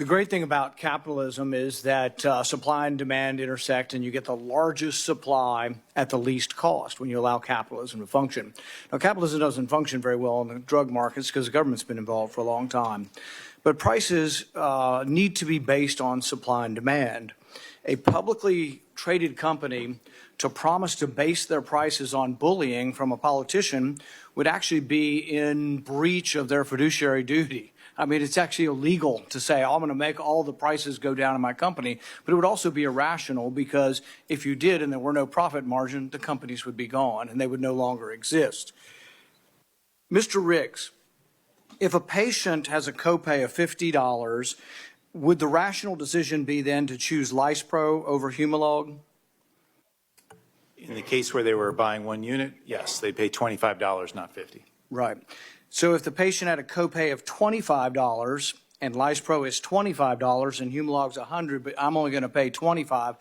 The great thing about capitalism is that supply and demand intersect, and you get the largest supply at the least cost when you allow capitalism to function. Now, capitalism doesn't function very well in the drug markets because the government's been involved for a long time. But prices need to be based on supply and demand. A publicly traded company to promise to base their prices on bullying from a politician would actually be in breach of their fiduciary duty. I mean, it's actually illegal to say, oh, I'm going to make all the prices go down in my company, but it would also be irrational because if you did and there were no profit margin, the companies would be gone and they would no longer exist. Mr. Riggs, if a patient has a copay of $50, would the rational decision be then to choose Lispro over Humalog? In the case where they were buying one unit, yes, they pay $25, not $50. Right. So if the patient had a copay of $25 and Lispro is $25 and Humalog's $100, but I'm only going to pay $25,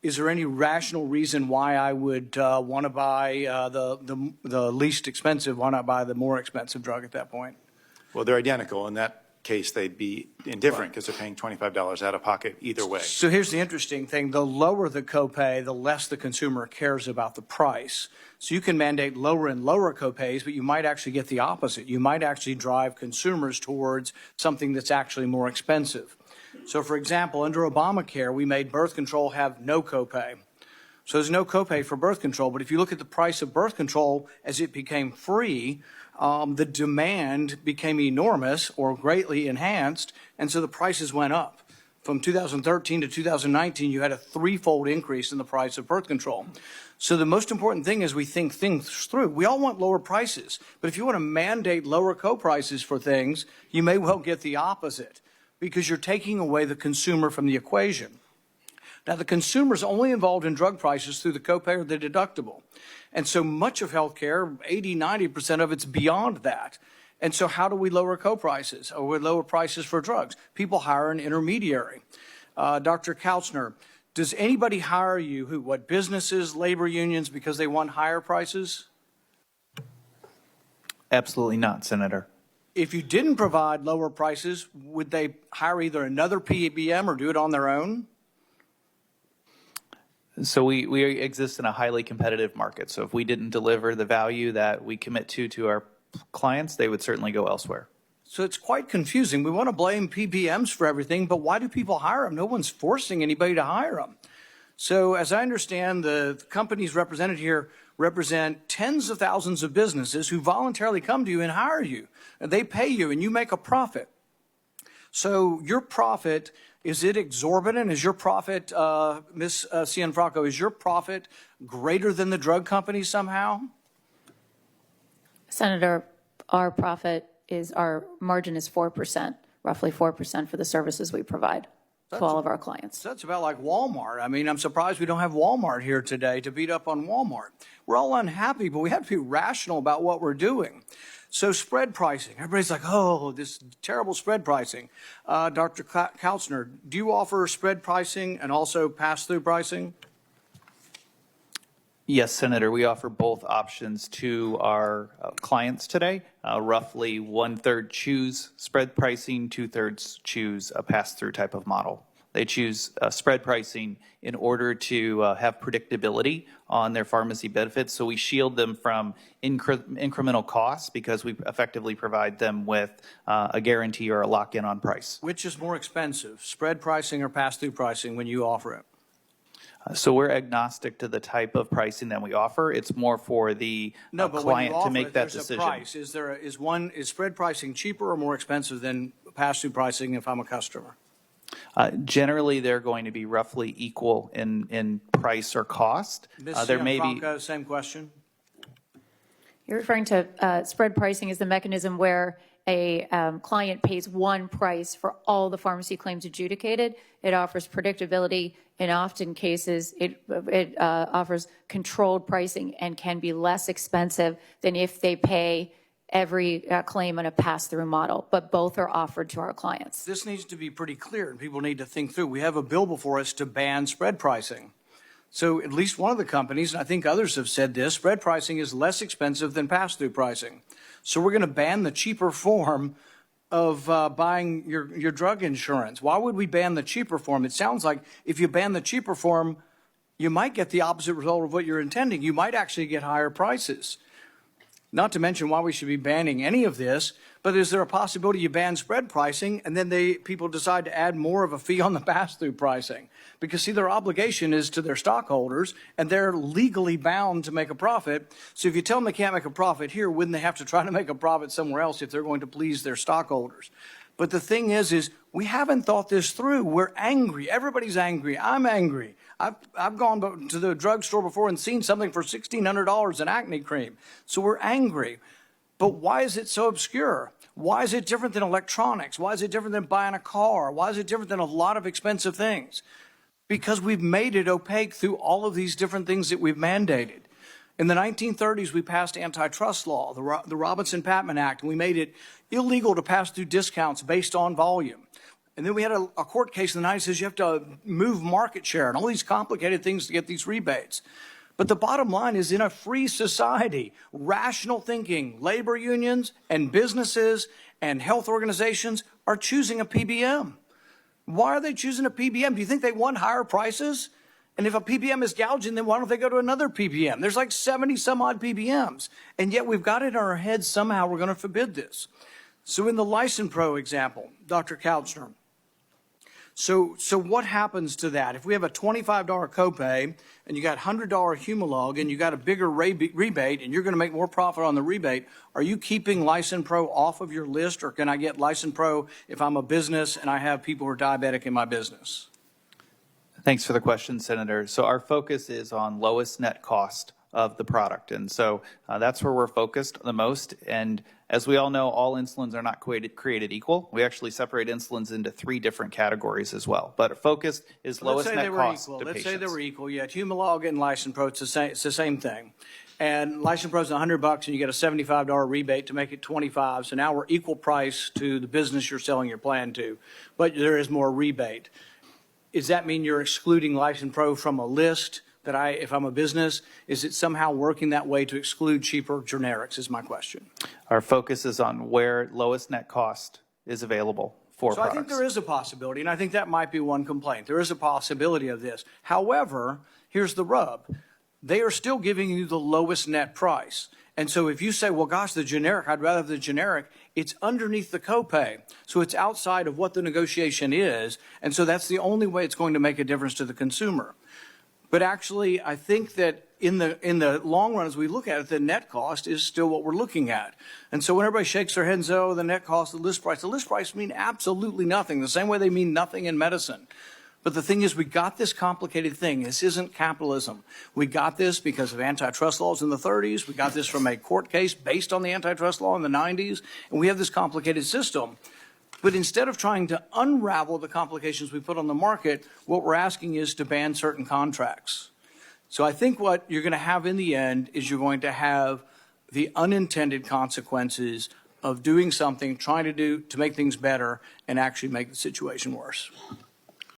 is there any rational reason why I would want to buy the least expensive? Why not buy the more expensive drug at that point? Well, they're identical. In that case, they'd be indifferent because they're paying $25 out of pocket either way. So here's the interesting thing. The lower the copay, the less the consumer cares about the price. So you can mandate lower and lower copays, but you might actually get the opposite. You might actually drive consumers towards something that's actually more expensive. So for example, under Obamacare, we made birth control have no copay. So there's no copay for birth control, but if you look at the price of birth control as it became free, the demand became enormous or greatly enhanced, and so the prices went up. From 2013 to 2019, you had a threefold increase in the price of birth control. So the most important thing is we think things through. We all want lower prices, but if you want to mandate lower co-prices for things, you may well get the opposite because you're taking away the consumer from the equation. Now, the consumer's only involved in drug prices through the copay or the deductible. And so much of healthcare, 80, 90% of it's beyond that. And so how do we lower co-prices or we lower prices for drugs? People hire an intermediary. Dr. Kautzner, does anybody hire you, what, businesses, labor unions, because they want higher prices? Absolutely not, Senator. If you didn't provide lower prices, would they hire either another PBM or do it on their own? So we exist in a highly competitive market. So if we didn't deliver the value that we commit to our clients, they would certainly go elsewhere. So it's quite confusing. We want to blame PBMs for everything, but why do people hire them? No one's forcing anybody to hire them. So as I understand, the companies represented here represent tens of thousands of businesses who voluntarily come to you and hire you. And they pay you and you make a profit. So your profit, is it exorbitant? Is your profit, Ms. Cianfrocco, is your profit greater than the drug company somehow? Senator, our margin is 4%, roughly 4% for the services we provide to all of our clients. So that's about like Walmart. I mean, I'm surprised we don't have Walmart here today to beat up on Walmart. We're all unhappy, but we have to be rational about what we're doing. So spread pricing, everybody's like, oh, this terrible spread pricing. Dr. Kautzner, do you offer spread pricing and also pass-through pricing? Yes, Senator, we offer both options to our clients today. Roughly 1/3 choose spread pricing, 2/3 choose a pass-through type of model. They choose spread pricing in order to have predictability on their pharmacy benefits. So we shield them from incremental costs because we effectively provide them with a guarantee or a lock-in on price. Which is more expensive, spread pricing or pass-through pricing when you offer it? So we're agnostic to the type of pricing that we offer. It's more for the client to make that decision. Price. Is spread pricing cheaper or more expensive than pass-through pricing if I'm a customer? Generally, they're going to be roughly equal in price or cost. There may be same question. You're referring to spread pricing as the mechanism where a client pays one price for all the pharmacy claims adjudicated. It offers predictability. In often cases, it offers controlled pricing and can be less expensive than if they pay every claim on a pass-through model, but both are offered to our clients. This needs to be pretty clear, and people need to think through. We have a bill before us to ban spread pricing. So at least one of the companies, and I think others have said this, spread pricing is less expensive than pass-through pricing. So we're going to ban the cheaper form buying your drug insurance. Why would we ban the cheaper form? It sounds like if you ban the cheaper form, you might get the opposite result of what you're intending. You might actually get higher prices. Not to mention why we should be banning any of this, but is there a possibility you ban spread pricing and then people decide to add more of a fee on the pass-through pricing? Because, see, their obligation is to their stockholders, and they're legally bound to make a profit. So if you tell them they can't make a profit here, wouldn't they have to try to make a profit somewhere else if they're going to please their stockholders? But the thing is we haven't thought this through. We're angry. Everybody's angry. I'm angry. I've gone to the drugstore before and seen something for $1,600 in acne cream. So we're angry. But why is it so obscure? Why is it different than electronics? Why is it different than buying a car? Why is it different than a lot of expensive things? Because we've made it opaque through all of these different things that we've mandated. In the 1930s, we passed antitrust law, the Robinson-Patman Act, and we made it illegal to pass through discounts based on volume. And then we had a court case in the 90s that says you have to move market share and all these complicated things to get these rebates. But the bottom line is, in a free society, rational thinking, labor unions and businesses and health organizations are choosing a PBM. Why are they choosing a PBM? Do you think they want higher prices? And if a PBM is gouging, then why don't they go to another PBM? There's like 70 some odd PBMs. And yet we've got it in our heads somehow we're going to forbid this. So in the License Pro example, Dr. Couchner, so what happens to that? If we have a $25 copay and you got $100 Humalog and you got a bigger rebate and you're going to make more profit on the rebate, are you keeping License Pro off of your list, or can I get License Pro if I'm a business and I have people who are diabetic in my business? Thanks for the question, Senator. So our focus is on lowest net cost of the product. And so that's where we're focused the most. And as we all know, all insulins are not created equal. We actually separate insulins into 3 different categories as well. But our focus is lowest net cost to patients. Let's say they were equal. You had Humalog and License Pro. It's the same thing. And License Pro is $100 and you get a $75 rebate to make it $25. So now we're equal price to the business you're selling your plan to, but there is more rebate. Does that mean you're excluding License Pro from a list that if I'm a business? Is it somehow working that way to exclude cheaper generics is my question. Our focus is on where lowest net cost is available for products. I think there is a possibility, and I think that might be one complaint. There is a possibility of this. However, here's the rub. They are still giving you the lowest net price. And so if you say, well, gosh, the generic, I'd rather have the generic, it's underneath the copay. So it's outside of what the negotiation is. And so that's the only way it's going to make a difference to the consumer. But actually, I think that in the long run, as we look at it, the net cost is still what we're looking at. And so when everybody shakes their head and says, oh, the net cost, the list price mean absolutely nothing, the same way they mean nothing in medicine. But the thing is, we got this complicated thing. This isn't capitalism. We got this because of antitrust laws in the 30s. We got this from a court case based on the antitrust law in the 90s. And we have this complicated system. But instead of trying to unravel the complications we put on the market, what we're asking is to ban certain contracts. So I think what you're going to have in the end is you're going to have the unintended consequences of doing something, trying to make things better, and actually make the situation worse.